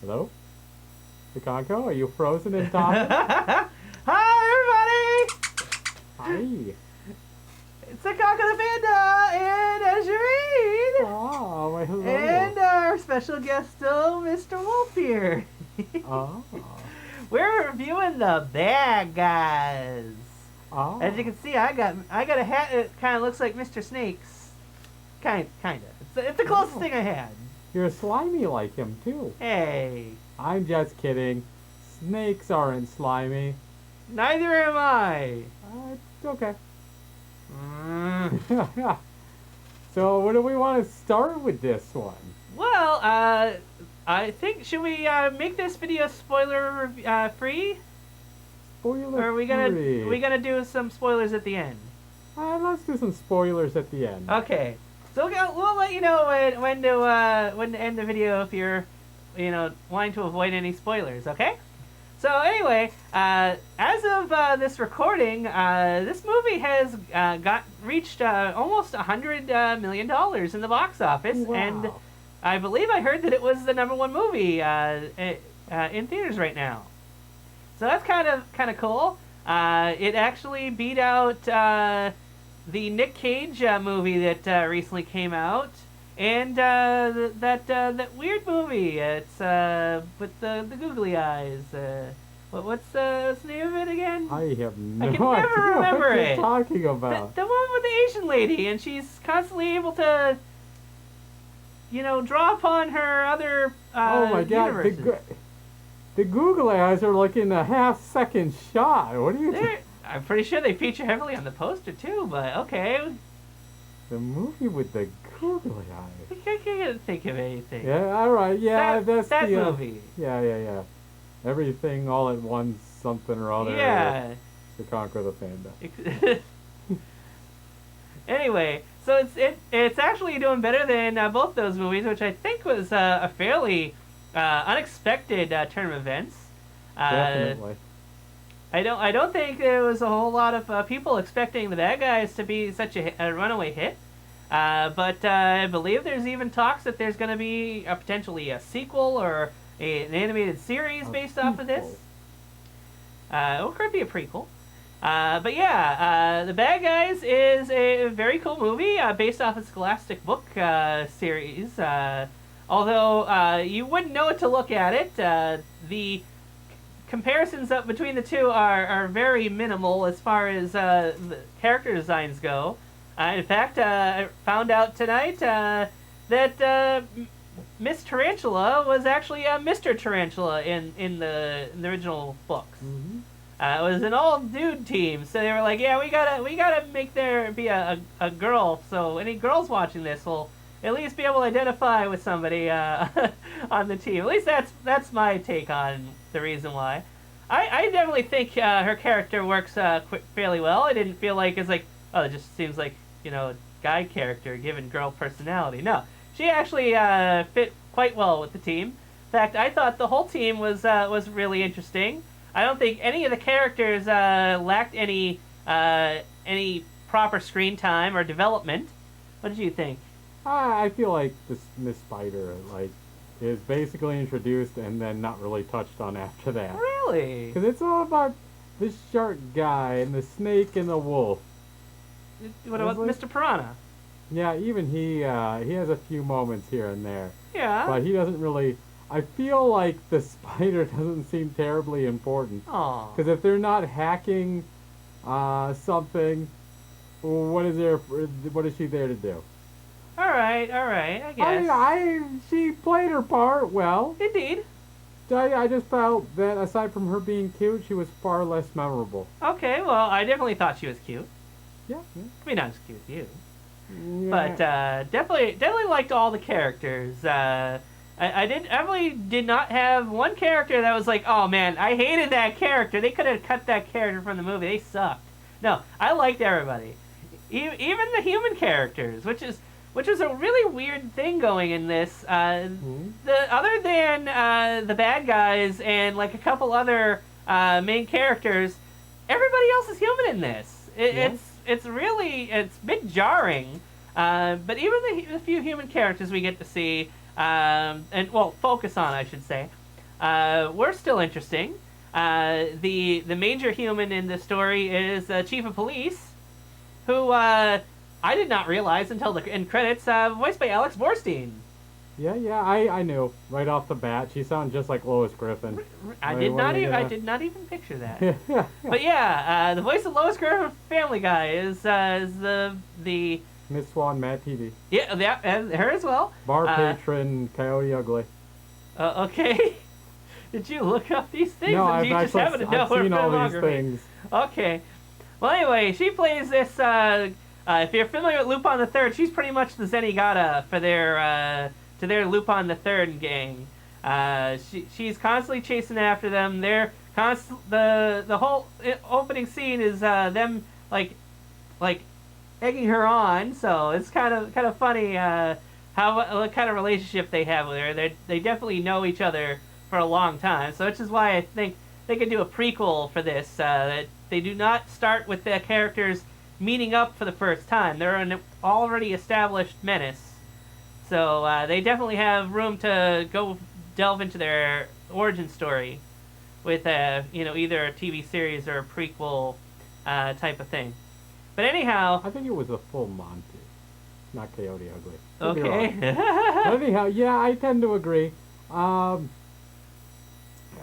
Hello? Tsukonko, are you frozen in time? Hi, everybody! Hi. It's Tsukonko the Panda and Azurean! Oh, well, hello. And our special guest, Mr. Wolf here. Oh. We're reviewing the bad guys. Oh. As you can see, I got a hat that kind of looks like Mr. Snake's. Kind of. It's the closest thing I had. You're slimy like him, too. Hey. I'm just kidding. Snakes aren't slimy. Neither am I. It's okay. So, what do we want to start with this one? Well, I think, should we make this video spoiler free? Spoiler Or are we gonna do some spoilers at the end? Let's do some spoilers at the end. Okay. So we'll let you know when to end the video if you're, wanting to avoid any spoilers. Okay. So anyway, as of this recording, this movie has reached almost $100 million in the box office, Wow. and I believe I heard that it was the #1 movie in theaters right now. So that's kind of cool. It actually beat out the Nick Cage movie that recently came out, and that weird movie. It's with the googly eyes. What's the name of it again? I have no I can never idea remember what it. you're talking about. The one with the Asian lady, and she's constantly able to, draw upon her other Oh my god, universes. the googly eyes are like in a half-second shot. What are you I'm pretty sure they feature heavily on the poster too, but okay. The movie with the googly eyes. I can't think of anything. Yeah, alright, yeah, that's that the movie. Yeah. Everything all at once, something or other. Yeah. To conquer the panda. Anyway, so it's actually doing better than both those movies, which I think was a fairly unexpected turn of events. Definitely. I don't think there was a whole lot of people expecting the bad guys to be such a runaway hit. But I believe there's even talks that there's going to be potentially a sequel or an animated series based off of this. Or could be a prequel. But yeah, The Bad Guys is a very cool movie based off a Scholastic book series. Although you wouldn't know it to look at it. The comparisons between the two are very minimal as far as the character designs go. In fact, I found out tonight that Miss Tarantula was actually Mr. Tarantula in the original books. Mm-hmm. It was an all-dude team, so they were like, "Yeah, we gotta make there be a girl, so any girls watching this will at least be able to identify with somebody on the team." At least that's my take on the reason why. I definitely think her character works fairly well. I didn't feel like it's like, oh, it just seems like a guy character given girl personality. No, she actually fit quite well with the team. In fact, I thought the whole team was really interesting. I don't think any of the characters lacked any proper screen time or development. What did you think? I feel like this Miss Spider is basically introduced and then not really touched on after that. Really? Because it's all about the shark guy and the snake and the wolf. What about Mr. Piranha? Yeah, even he has a few moments here and there. Yeah. But he doesn't really. I feel like the spider doesn't seem terribly important. Aw. Because if they're not hacking something, what is she there to do? All right, I guess. She played her part well. Indeed. I just felt that aside from her being cute, she was far less memorable. Okay, well, I definitely thought she was cute. Yeah. I mean, not as cute as you. Yeah. But definitely liked all the characters. I really did not have one character that was like, oh man, I hated that character. They could have cut that character from the movie. They sucked. No, I liked everybody, even the human characters, which is a really weird thing going in this. Other than the bad guys and like a couple other main characters, everybody else is human in this. It's a bit jarring. But even the few human characters we get to see, focus on, I should say, were still interesting. The major human in the story is Chief of Police, who I did not realize until the end credits, voiced by Alex Borstein. Yeah, I knew right off the bat. She sounded just like Lois Griffin. I did not even picture that. But yeah, the voice of Lois Griffin from Family Guy is the Miss Swan, Mad TV. Yeah, and her as well. Bar patron, Coyote Ugly. Okay. Did you look up these things? No, I've seen all these things. Okay. Well, anyway, she plays this. If you're familiar with Lupin the Third, she's pretty much the Zenigata for their Lupin the Third gang. She's constantly chasing after them. The whole opening scene is them like egging her on. So it's kind of funny what kind of relationship they have with her. They definitely know each other for a long time. So which is why I think they could do a prequel for this. That they do not start with the characters meeting up for the first time. They're an already established menace. So they definitely have room to go delve into their origin story with either a TV series or a prequel type of thing. But anyhow, I think it was a full Monty, not Coyote Ugly. Okay. But anyhow, yeah, I tend to agree.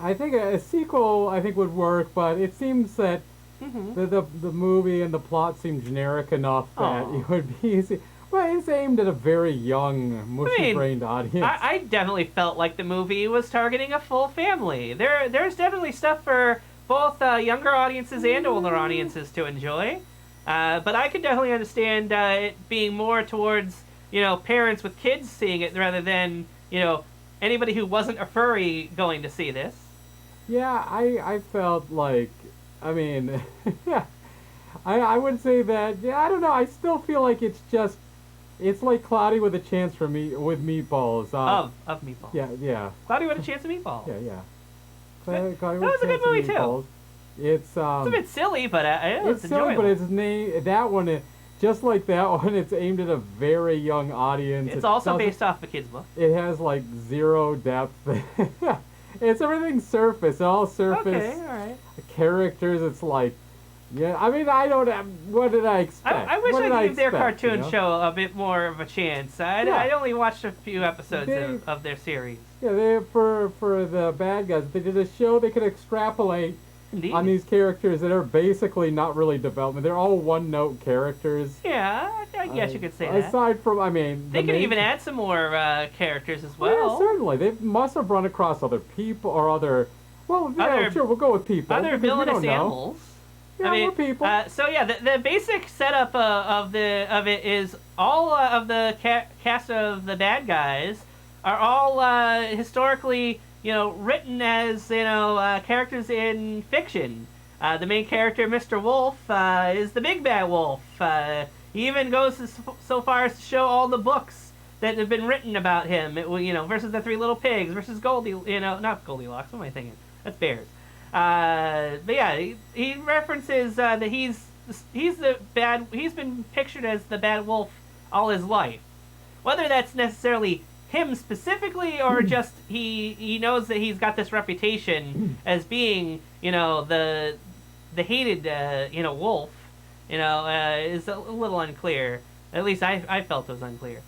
I think a sequel would work, but it seems that the movie and the plot seem generic enough that it would be easy. Well, it's aimed at a very young, mushy-brained audience. I definitely felt like the movie was targeting a full family. There's definitely stuff for both younger audiences and older audiences to enjoy. But I could definitely understand it being more towards, parents with kids seeing it rather than, anybody who wasn't a furry going to see this. Yeah, I felt like, yeah, I would say that, I don't know, I still feel like it's like Cloudy with a Chance with Meatballs. Of Meatballs. Yeah. Cloudy with a Chance of Meatballs. Yeah. That was a good movie too. It's a bit silly, but it's silly, but that one, just like that one, it's aimed at a very young audience. It's also based off a kid's book. It has like zero depth. It's everything surface, all surface. Okay, all right. Characters, it's like, I don't have. What did I expect? I wish I gave their cartoon show a bit more of a chance. I only watched a few episodes of their series. Yeah, for the bad guys, if they did a show, they could extrapolate on these characters that are basically not really development. They're all one-note characters. Yeah, I guess you could say that. Aside from, they could even add some more characters as well. Yeah, certainly. They must have run across other people or other. Well, sure, we'll go with people. Other villainous animals. Yeah, we're people. The basic setup of it is all of the cast of the bad guys are all historically, written as characters in fiction. The main character, Mr. Wolf, is the big bad wolf. He even goes so far as to show all the books that have been written about him. Versus the Three Little Pigs, versus not Goldilocks. What am I thinking? That's bears. But yeah, he references that he's been pictured as the bad wolf all his life. Whether that's necessarily him specifically or just he knows that he's got this reputation as being, the hated, wolf, is a little unclear. At least I felt it was unclear.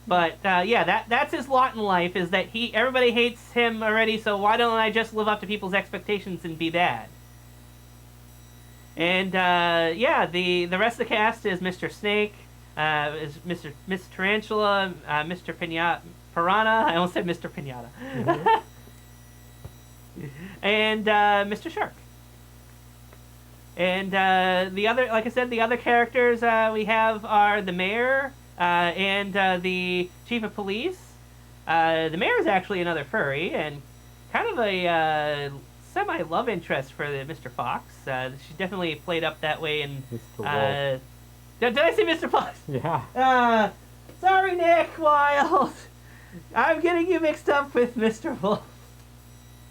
But that's his lot in life, is that everybody hates him already, so why don't I just live up to people's expectations and be bad? And the rest of the cast is Mr. Snake, is Miss Tarantula, Mr. Piranha. I almost said Mr. Pinata. And Mr. Shark. And the other characters we have are the mayor. And the chief of police. The mayor is actually another furry and kind of a semi-love interest for Mr. Fox. She definitely played up that way. And Mr. did I say Mr. Fox? Yeah. Sorry, Nick Wilde. I'm getting you mixed up with Mr. Wolf.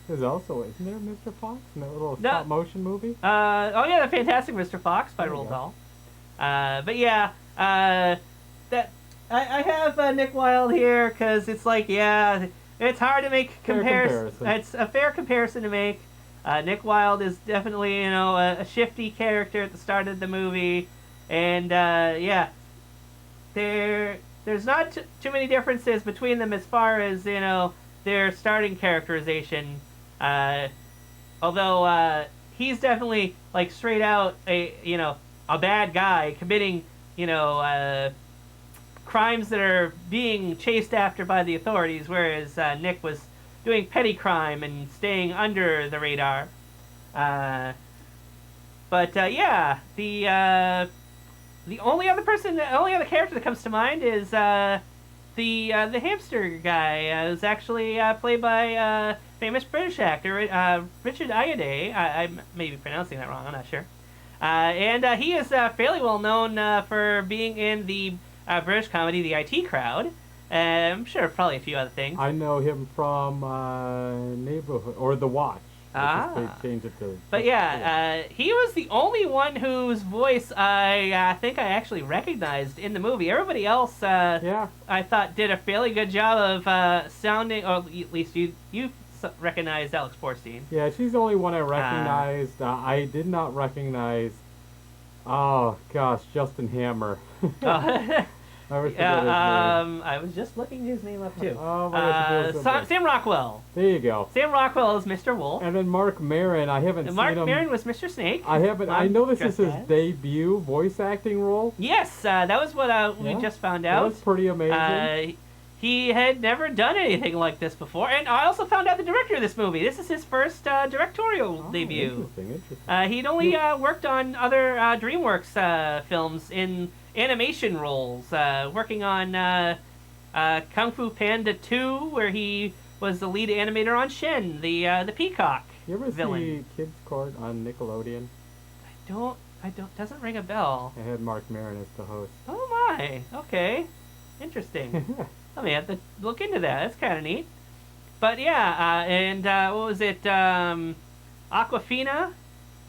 There's also, isn't there Mr. Fox in that little stop motion movie? The Fantastic Mr. Fox by Roald Dahl. But yeah. That I have Nick Wilde here because it's like, it's hard to make comparison. It's a fair comparison to make. Nick Wilde is definitely, a shifty character at the start of the movie, and yeah, there's not too many differences between them as far as their starting characterization. Although he's definitely like straight out a bad guy committing crimes that are being chased after by the authorities, whereas Nick was doing petty crime and staying under the radar. But yeah, the only other character that comes to mind is the hamster guy. Who's actually played by famous British actor Richard Ayoade. I may be pronouncing that wrong. I'm not sure. And he is fairly well known for being in the British comedy The IT Crowd. I'm sure probably a few other things. I know him from Neighborhood or The Watch. They changed it to. But yeah, he was the only one whose voice I think I actually recognized in the movie. Everybody else, I thought did a fairly good job of sounding, or at least you recognized Alex Borstein. Yeah, she's the only one I recognized. I did not recognize. Oh gosh, Justin Hammer. I was I was just looking his name up too. Oh my gosh, Sam Rockwell. There you go. Sam Rockwell is Mr. Wolf. And then Mark Maron. I haven't seen him. Mark Maron was Mr. Snake. I haven't. I know this is his debut voice acting role. Yes, that was what we just found out. That was pretty amazing. He had never done anything like this before, and I also found out the director of this movie. This is his first directorial debut. Interesting. He'd only worked on other DreamWorks films in animation roles, working on Kung Fu Panda 2, where he was the lead animator on Shen, the peacock You ever villain. see Kids Court on Nickelodeon? I don't, doesn't ring a bell. I had Mark Maron as the host. Oh my, okay. Interesting. I may have to look into that. That's kind of neat. But yeah, and what was it? Aquafina?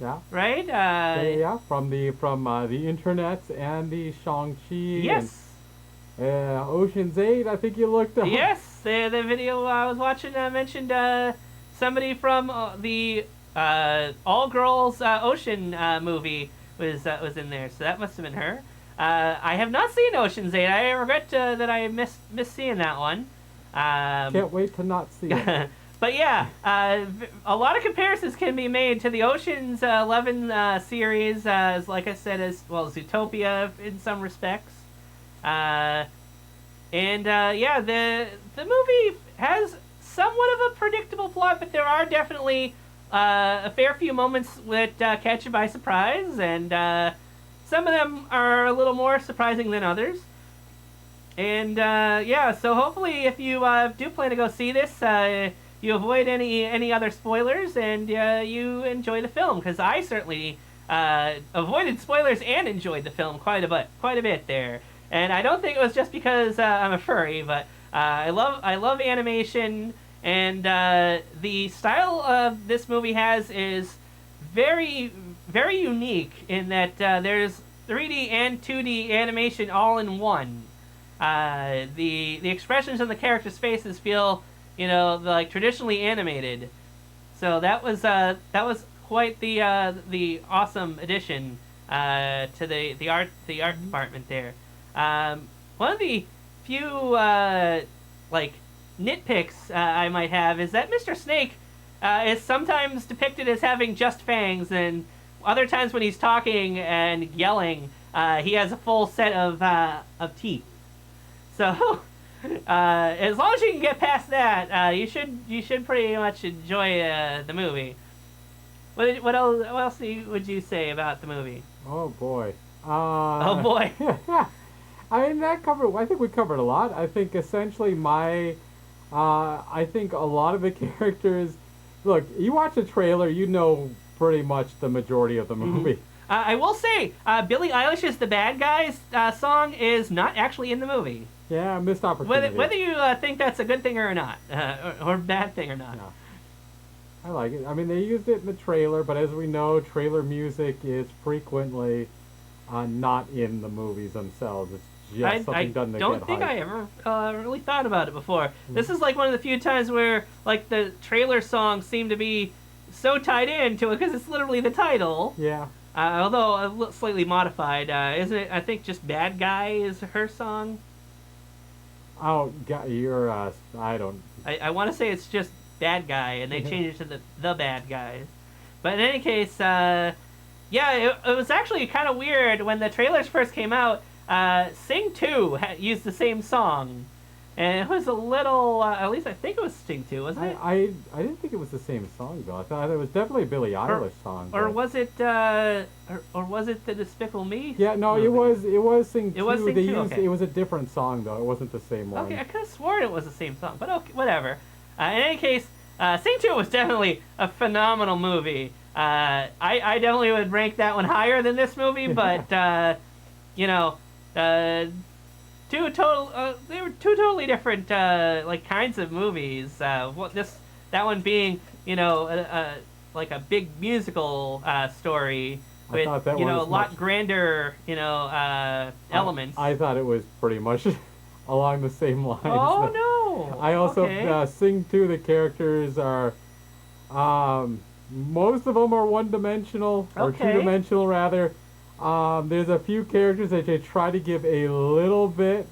Yeah. Right? Yeah, from the internet and the Shang-Chi. Yes. And, Ocean's 8, I think you looked up. Yes, the video I was watching mentioned somebody from the All Girls Ocean movie was in there, so that must have been her. I have not seen Ocean's 8. I regret that I missed seeing that one. Can't wait to not see it. But yeah, a lot of comparisons can be made to the Ocean's 11 series, like I said, as well as Zootopia in some respects. Yeah, the movie has somewhat of a predictable plot, but there are definitely a fair few moments that catch you by surprise, and some of them are a little more surprising than others. And yeah, so hopefully if you do plan to go see this, you avoid any other spoilers, and you enjoy the film, because I certainly avoided spoilers and enjoyed the film quite a bit there. And I don't think it was just because I'm a furry, but I love animation, and the style of this movie is very, very unique in that there's 3D and 2D animation all in one. The expressions on the characters' faces feel, like traditionally animated. So that was quite the awesome addition to the art department there. One of the few like nitpicks I might have is that Mr. Snake is sometimes depicted as having just fangs, and other times when he's talking and yelling, he has a full set of teeth. So as long as you can get past that, you should pretty much enjoy the movie. What else would you say about the movie? Oh boy. Oh boy. I mean, I think we covered a lot. I think essentially I think a lot of the characters, look, you watch the trailer, you know pretty much the majority of the movie. Mm-hmm. I will say, Billie Eilish's "The Bad Guys" song is not actually in the movie. Yeah, missed opportunity. Whether you think that's a good thing or not, or bad thing or not. No. I like it. I mean, they used it in the trailer, but as we know, trailer music is frequently not in the movies themselves. It's just something done to get hype. I don't think I ever really thought about it before. This is like one of the few times where like the trailer songs seem to be so tied into it because it's literally the title. Yeah. Although slightly modified, isn't it? I think just "Bad Guy" is her song. Oh, you're I don't. I want to say it's just "Bad Guy," and they changed it to the Bad Guys. But in any case, yeah, it was actually kind of weird when the trailers first came out. Sing 2 used the same song. And it was a little, at least I think it was Sting 2, wasn't it? I didn't think it was the same song though. I thought it was definitely a Billie Eilish song. Or was it, or was it the Despicable Me? Yeah, no, movie? it was Sing 2. It was Sing 2, okay. It was a different song though. It wasn't the same one. Okay, I could have sworn it was the same song, but okay, whatever. In any case, Sing 2 was definitely a phenomenal movie. I definitely would rank that one higher than this movie, but, you know, they were two totally different like kinds of movies. That one being, you know, like a big musical story with, you know, a lot grander, you know, elements. I thought it was pretty much along the same lines. Oh no! I also Sing 2. The characters are, most of them are one-dimensional or two-dimensional rather. There's a few characters that they try to give a little bit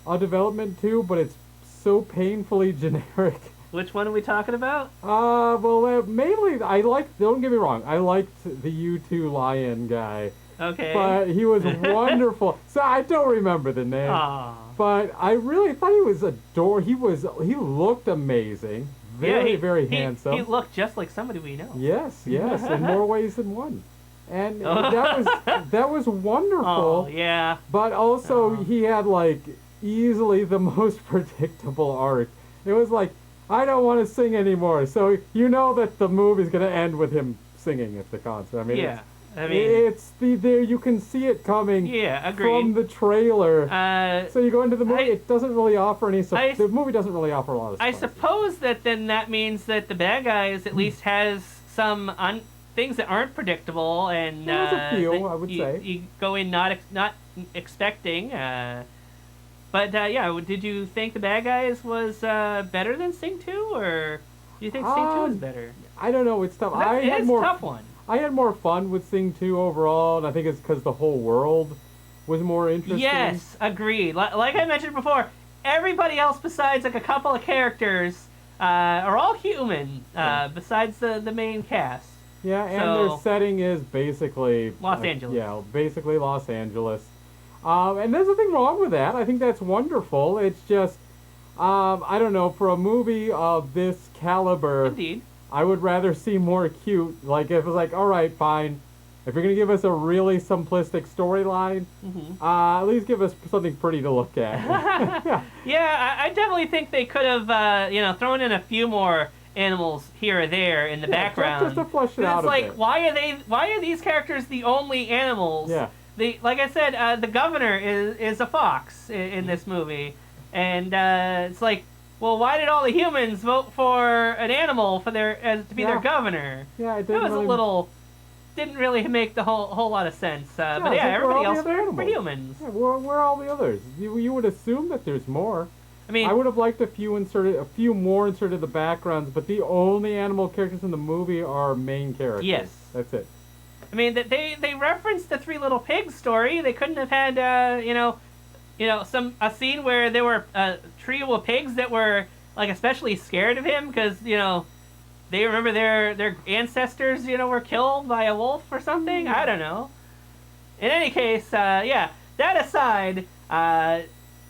of development to, but it's so painfully generic. Which one are we talking about? Well, mainly, don't get me wrong, I liked the U2 lion guy. Okay. But he was wonderful. So I don't remember the name. Aww. But I really thought he was he looked amazing. Very handsome. He looked just like somebody we know. Yes, in more ways than one. And that was wonderful. Oh, yeah. But also he had like easily the most predictable arc. It was like, I don't want to sing anymore. So you know that the movie's going to end with him singing at the concert. I mean, it's there. You can see it coming. Yeah, agreed. From the trailer. So you go into the movie. It doesn't really offer any. The movie doesn't really offer a lot of. I suppose that then that means that the bad guys at least has some things that aren't predictable, and there's a few, I would say. You go in not expecting. But yeah, did you think the bad guys was better than Sing 2, or do you think Sing 2 is better? I don't know. It's tough. It's a tough one. I had more fun with Sing 2 overall, and I think it's because the whole world was more interesting. Yes, agreed. Like I mentioned before, everybody else besides like a couple of characters are all human, besides the main cast. Yeah, and their setting is basically Los Angeles. Yeah, basically Los Angeles. And there's nothing wrong with that. I think that's wonderful. It's just, I don't know, for a movie of this caliber, indeed, I would rather see more cute. Like, if it was like, all right, fine. If you're going to give us a really simplistic storyline, at least give us something pretty to look at. Yeah, I definitely think they could have, thrown in a few more animals here or there in the background. Just to flush it out it's like, why are these characters the only animals? Yeah. Like I said, the governor is a fox in this movie, and it's like, well, why did all the humans vote for an animal for to be their governor? Yeah, it didn't really make the whole lot of sense. But yeah, everybody else were humans. Yeah, where are all the others? You would assume that there's more. I mean, I would have liked a few more inserted in the backgrounds, but the only animal characters in the movie are main characters. Yes, that's it. I mean, they referenced the Three Little Pigs story. They couldn't have had a scene where there were a trio of pigs that were like especially scared of him because they remember their ancestors were killed by a wolf or something. I don't know. In any case, that aside, I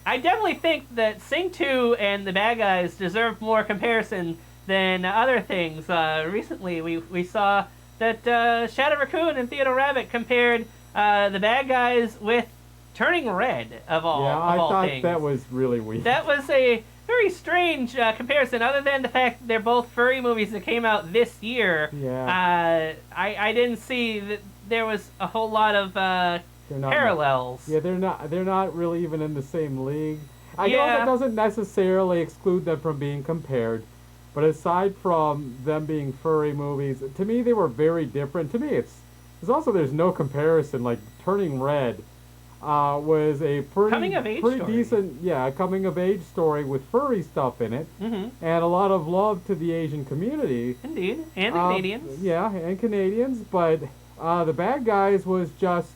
definitely think that Sing 2 and the bad guys deserve more comparison than other things. Recently, we saw that Shadow Raccoon and Theodore Rabbit compared the bad guys with Turning Red, of all things. Yeah, I thought that was really weird. That was a very strange comparison, other than the fact that they're both furry movies that came out this year. Yeah. I didn't see that there was a whole lot of parallels. Yeah, they're not really even in the same league. I know that doesn't necessarily exclude them from being compared, but aside from them being furry movies, to me they were very different. To me, there's no comparison. Like Turning Red, was a Coming of age pretty story. decent, coming of age story with furry stuff in it, and a lot of love to the Asian community. Indeed, and the Canadians. Yeah, and Canadians, but the Bad Guys was just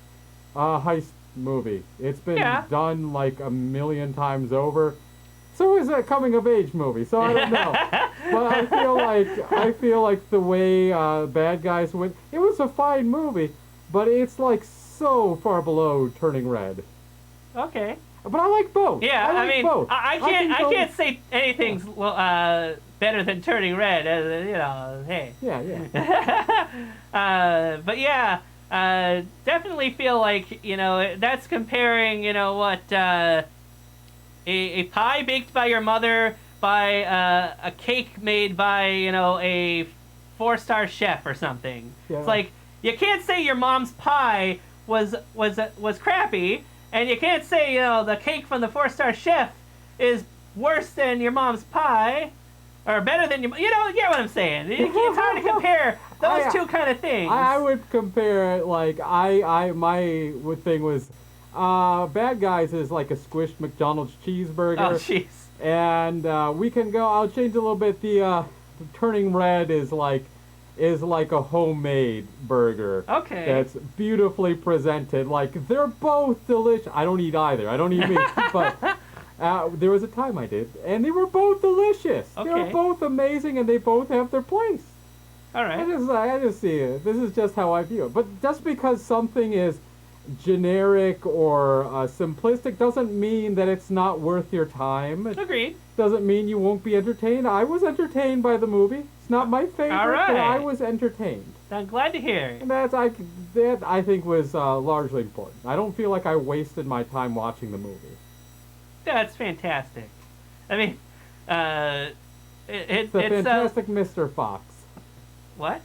a heist movie. It's been done like a million times over. So is a coming of age movie. So I don't know, but I feel like the way Bad Guys went, it was a fine movie, but it's like so far below Turning Red. Okay. But I like both. Yeah, I like both. I can't say anything's better than Turning Red. Hey. Yeah. But yeah, definitely feel like that's comparing what a pie baked by your mother by a cake made by a 4-star chef or something. Yeah. It's like you can't say your mom's pie was crappy, and you can't say the cake from the 4-star chef is worse than your mom's pie, or better than your. You get what I'm saying? It's hard to compare those two kind of things. I would compare it like my thing was, Bad Guys is like a squished McDonald's cheeseburger. Oh jeez. And we can go. I'll change a little bit. The Turning Red is like a homemade burger. Okay. That's beautifully presented. Like they're both delicious. I don't eat either. I don't eat meat. But there was a time I did, and they were both delicious. Okay. They were both amazing, and they both have their place. All right. I just see it. This is just how I view it. But just because something is generic or simplistic doesn't mean that it's not worth your time. Agreed. Doesn't mean you won't be entertained. I was entertained by the movie. It's not my favorite, All right. but I was entertained. I'm glad to hear. And that I think was largely important. I don't feel like I wasted my time watching the movie. That's fantastic. I mean, It's Fantastic Mr. Fox. What?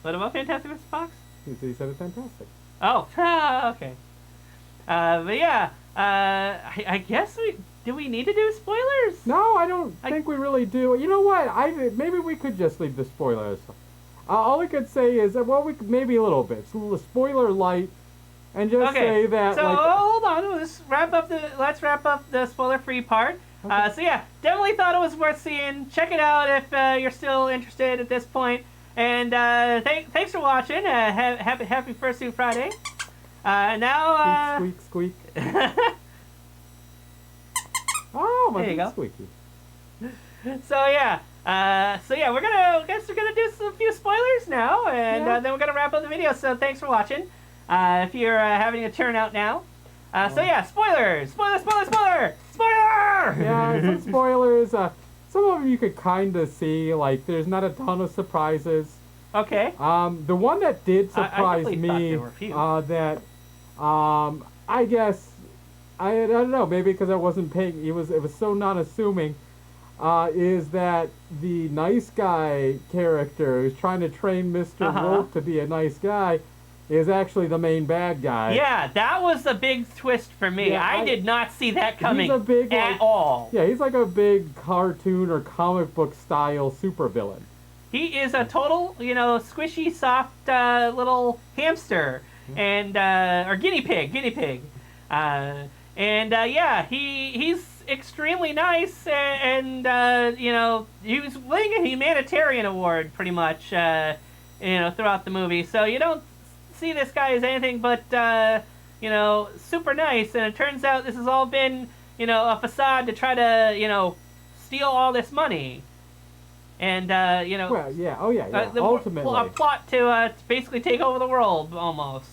What about Fantastic Mr. Fox? He said it's fantastic. Oh, okay. But yeah, I guess do we need to do spoilers? No, I don't think we really do. You know what? Maybe we could just leave the spoilers. All I could say is that, we could maybe a little bit. So spoiler light, and just say that. So hold on, let's wrap up the spoiler-free part. Okay. So yeah, definitely thought it was worth seeing. Check it out if you're still interested at this point. And thanks for watching. Happy Fursuit Friday. Now. Squeak, squeak, squeak. Oh, my feet's squeaky. So yeah, we're gonna do a few spoilers now, and then we're gonna wrap up the video. So thanks for watching. If you're having a turnout now, spoilers, spoiler. Yeah, some spoilers. Some of them you could kind of see. Like, there's not a ton of surprises. Okay. The one that did surprise me, I guess, I don't know, maybe because I wasn't paying. It was so non-assuming. Is that the nice guy character who's trying to train Mr. Wolf to be a nice guy is actually the main bad guy. Yeah, that was a big twist for me. Yeah, I did not see that coming at all. Yeah, he's like a big cartoon or comic book style supervillain. He is a total, squishy, soft little hamster and or guinea pig. He's extremely nice, and he was winning a humanitarian award pretty much, throughout the movie. So you don't see this guy as anything but, super nice, and it turns out this has all been, a facade to try to, steal all this money. And, Well, yeah, ultimately. A plot to basically take over the world, almost.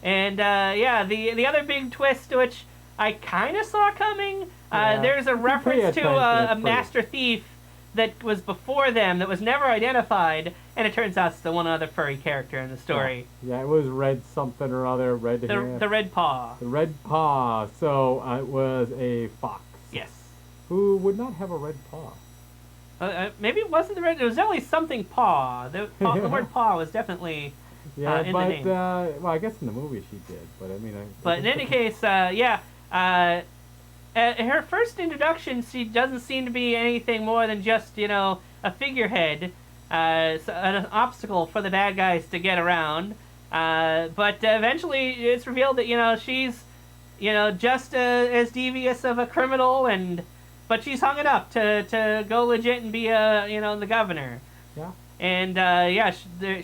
And, the other big twist, which I kind of saw coming, there's a reference to a master thief that was before them that was never identified, and it turns out it's the one other furry character in the story. Yeah, it was Red something or other, the Red Paw. The Red Paw, so it was a fox. Yes. Who would not have a red paw. Maybe it wasn't the red, it was definitely something paw. The word paw was definitely in the name. Well, I guess in the movie she did, but I mean... But in any case, her first introduction, she doesn't seem to be anything more than just, a figurehead, an obstacle for the bad guys to get around. But eventually it's revealed that, she's just as devious of a criminal, but she's hung it up to go legit and be the governor. Yeah. And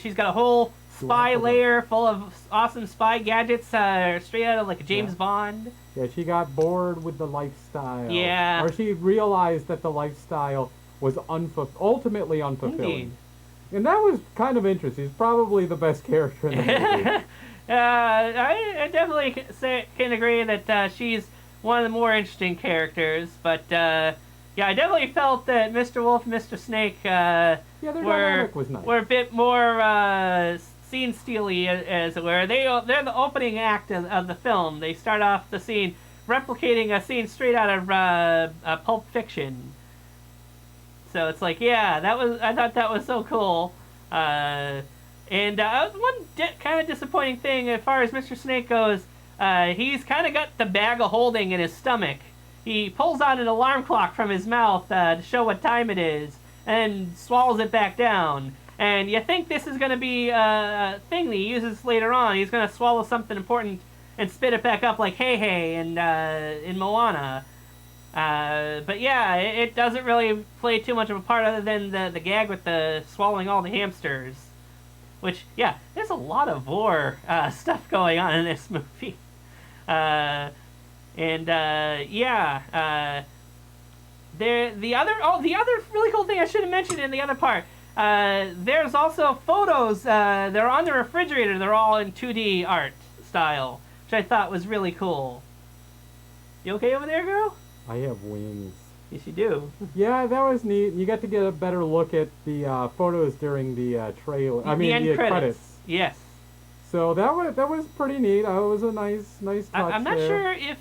she's got a whole spy layer full of awesome spy gadgets, straight out of like James Bond. Yeah, she got bored with the lifestyle. Yeah. Or she realized that the lifestyle was ultimately unfulfilling. Indeed. And that was kind of interesting. He's probably the best character in the movie. I definitely can agree that she's one of the more interesting characters, but I definitely felt that Mr. Wolf and Mr. Snake their dynamic was nice. were a bit more scene steely, as it were. They're the opening act of the film. They start off the scene replicating a scene straight out of Pulp Fiction. So it's like, I thought that was so cool. One kind of disappointing thing as far as Mr. Snake goes, he's kind of got the bag of holding in his stomach. He pulls out an alarm clock from his mouth to show what time it is, and swallows it back down. And you think this is going to be a thing that he uses later on. He's going to swallow something important and spit it back up like Hey Hey in Moana. But it doesn't really play too much of a part other than the gag with the swallowing all the hamsters. Which, there's a lot of vor stuff going on in this movie. The other really cool thing I should have mentioned in the other part, there's also photos, they're on the refrigerator, they're all in 2D art style, which I thought was really cool. You okay over there, girl? I have wings. Yes, you do. Yeah, that was neat. You got to get a better look at the photos during the trailer. The end credits. Yes. So that was pretty neat. It was a nice touch. I'm not sure if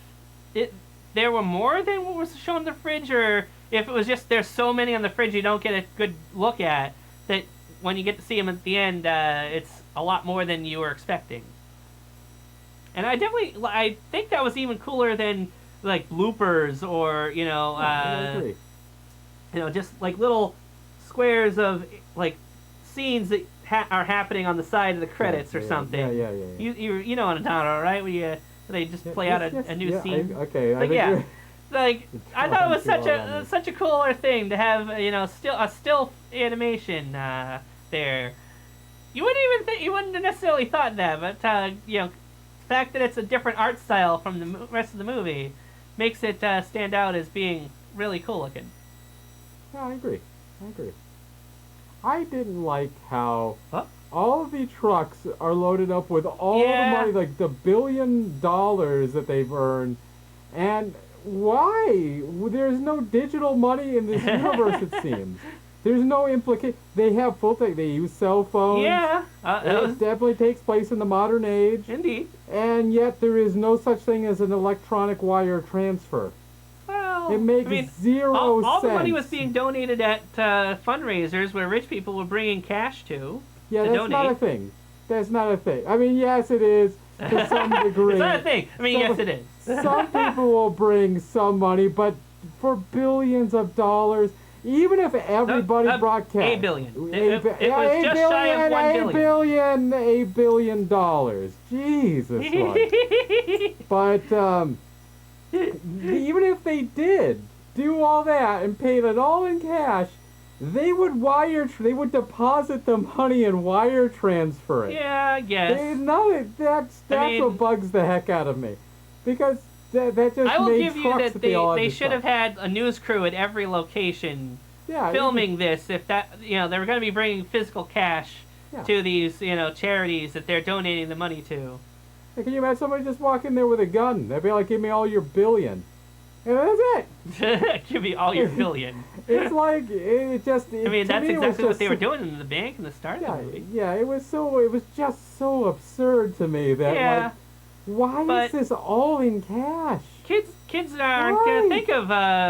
there were more than what was shown in the fridge, or if it was just there's so many on the fridge you don't get a good look at, that when you get to see them at the end, it's a lot more than you were expecting. And I think that was even cooler than like bloopers or I agree. Just like little squares of like scenes that are happening on the side of the credits or something. Yeah. You know what I'm talking about, right? Where they just play out a new scene. I thought it was such a cooler thing to have a still animation there. You wouldn't have necessarily thought that, but the fact that it's a different art style from the rest of the movie makes it stand out as being really cool looking. Yeah, I agree. I didn't like how all of the trucks are loaded up with all the money, like the $1 billion that they've earned, and why? There's no digital money in this universe, it seems. There's no implication. They have full thing. They use cell phones. Yeah. It definitely takes place in the modern age. Indeed. And yet there is no such thing as an electronic wire transfer. Well, it makes zero sense. All the money was being donated at fundraisers where rich people were bringing cash to. Yeah, that's not a thing. That's not a thing. I mean, yes, it is to some degree. It's not a thing. I mean, yes, it is. Some people will bring some money, but for billions of dollars, even if everybody brought cash. $1 billion. It was just shy of $1 billion. $8 billion. Jesus Christ. But even if they did do all that and paid it all in cash, they would deposit the money and wire transfer it. Yeah, I guess. That's what bugs the heck out of me, because that just I will made give you that they should have stuff. had a news crew at every location filming this. If that they were going to be bringing physical cash to these charities that they're donating the money to. Hey, can you imagine somebody just walk in there with a gun? They'd be like, "Give me all your billion." And that's it. Give me all your billion. It's like it just. I mean, that's exactly what they were doing in the bank in the start of the movie. Yeah, it was just so absurd to me that why is this all in cash? Kids aren't gonna think of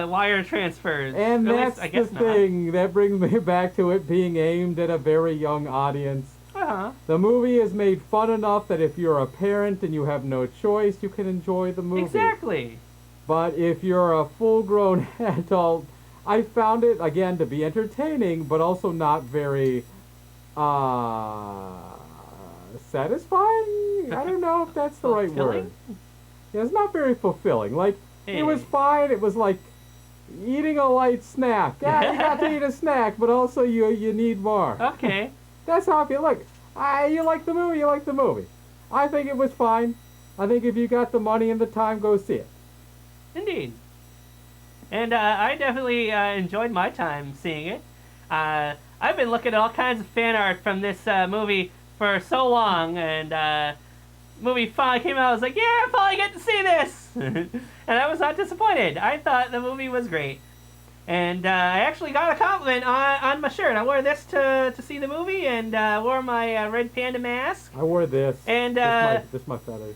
wire transfers. And that's the thing that brings me back to it being aimed at a very young audience. The movie is made fun enough that if you're a parent and you have no choice, you can enjoy the movie. Exactly. But if you're a full-grown adult, I found it, again, to be entertaining, but also not very satisfying? I don't know if that's the right word. Yeah, it's not very fulfilling. Like, Hey. it was fine. It was like eating a light snack. Yeah, you got to eat a snack, but also you need more. Okay. That's how I feel. Look, you like the movie, you like the movie. I think it was fine. I think if you got the money and the time, go see it. Indeed. And I definitely enjoyed my time seeing it. I've been looking at all kinds of fan art from this movie for so long, and movie finally came out. I was like, yeah, I finally get to see this! And I was not disappointed. I thought the movie was great. And I actually got a compliment on my shirt. I wore this to see the movie, and wore my red panda mask. I wore this. And this my feathers.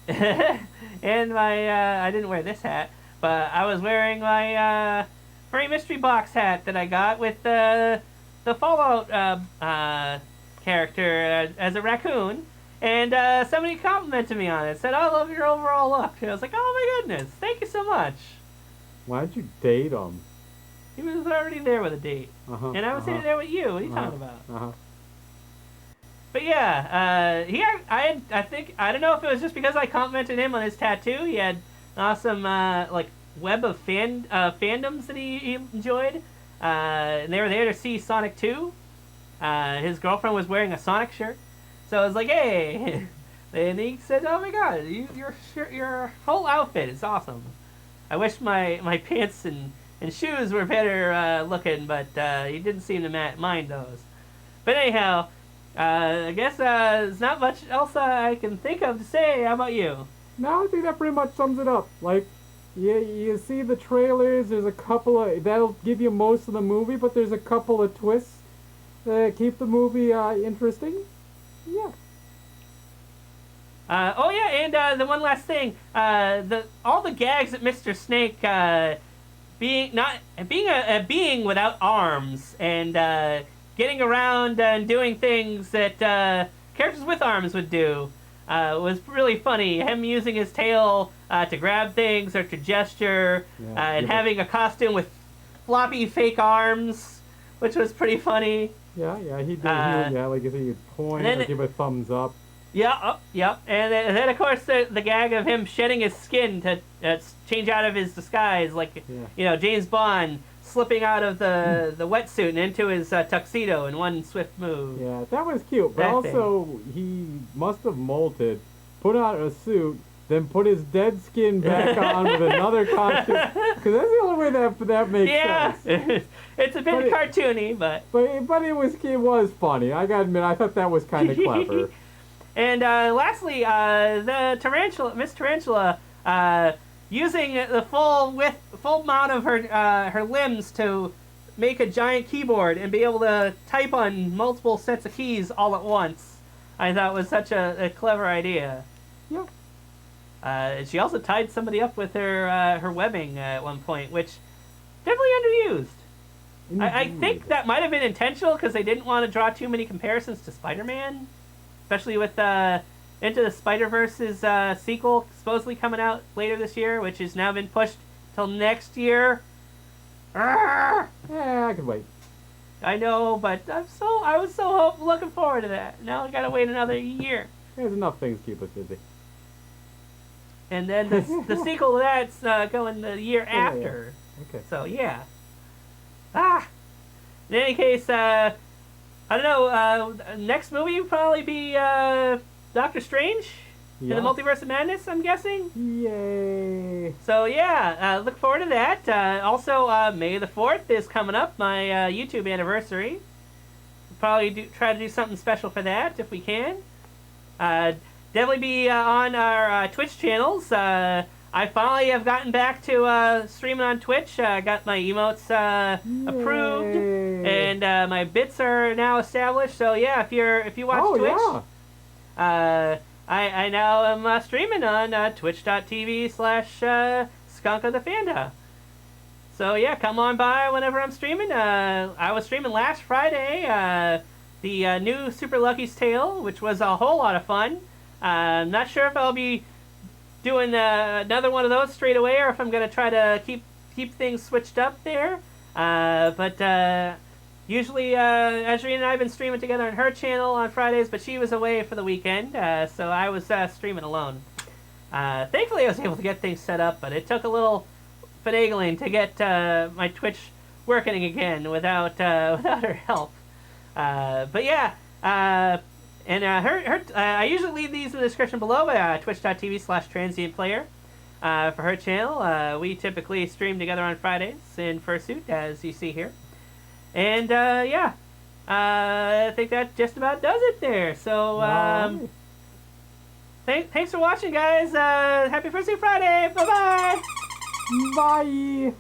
and my I didn't wear this hat, but I was wearing my Furry mystery box hat that I got with the Fallout character as a raccoon. And somebody complimented me on it. Said, "I love your overall look." And I was like, "Oh my goodness, thank you so much." Why'd you date him? He was already there with a date, and I was sitting there with you. What are you talking about? But yeah, I think I don't know if it was just because I complimented him on his tattoo. He had an awesome like web of fandoms that he enjoyed, and they were there to see Sonic 2. His girlfriend was wearing a Sonic shirt, so I was like, "Hey," and he said, "Oh my God, your whole outfit is awesome." I wish my pants and shoes were better looking, but he didn't seem to mind those. But anyhow, I guess there's not much else I can think of to say. How about you? No, I think that pretty much sums it up. Like, you see the trailers, there's a couple of, that'll give you most of the movie, but there's a couple of twists that keep the movie interesting. Yeah. Oh yeah, and the one last thing, all the gags at Mr. Snake being a being without arms and getting around and doing things that characters with arms would do was really funny. Him using his tail to grab things or to gesture, and having a costume with floppy fake arms, which was pretty funny. Yeah, he did. Like I said, he'd point or give a thumbs up. Yeah, and then of course the gag of him shedding his skin to change out of his disguise, like James Bond slipping out of the wetsuit and into his tuxedo in one swift move. Yeah, that was cute, but also he must have molted, put on a suit, then put his dead skin back on with another costume, because that's the only way that makes sense. Yeah, it's a bit cartoony, but it was funny. I gotta admit, I thought that was kind of clever. And lastly, the Tarantula, Miss Tarantula, using the full amount of her limbs to make a giant keyboard and be able to type on multiple sets of keys all at once, I thought was such a clever idea. Yeah. She also tied somebody up with her webbing at one point, which definitely underused. I think that might have been intentional because they didn't want to draw too many comparisons to Spider-Man. Especially with Into the Spider-Verse's sequel supposedly coming out later this year, which has now been pushed till next year. Yeah, I can wait. I know, but I was so looking forward to that. Now I gotta wait another year. There's enough things to keep us busy. And then the sequel to that's going the year after. Yeah. Okay. So yeah. In any case, I don't know, next movie would probably be Doctor Strange in the Multiverse of Madness, I'm guessing. Yay! So yeah, look forward to that. Also, May the 4th is coming up, my YouTube anniversary. We'll probably try to do something special for that if we can. Definitely be on our Twitch channels. I finally have gotten back to streaming on Twitch. I got my emotes approved, and my bits are now established. So yeah, if you watch Twitch, I now am streaming on twitch.tv/SkunkofTheFanda. So yeah, come on by whenever I'm streaming. I was streaming last Friday the new Super Lucky's Tale, which was a whole lot of fun. I'm not sure if I'll be doing another one of those straight away, or if I'm gonna try to keep things switched up there. But usually Azurean and I have been streaming together on her channel on Fridays, but she was away for the weekend, so I was streaming alone. Thankfully, I was able to get things set up, but it took a little finagling to get my Twitch working again without without her help. But yeah, and I usually leave these in the description below by twitch.tv/transientplayer. For her channel, we typically stream together on Fridays in Fursuit, as you see here. And yeah, I think that just about does it there. So thanks for watching, guys. Happy Fursuit Friday. Bye-bye. Bye.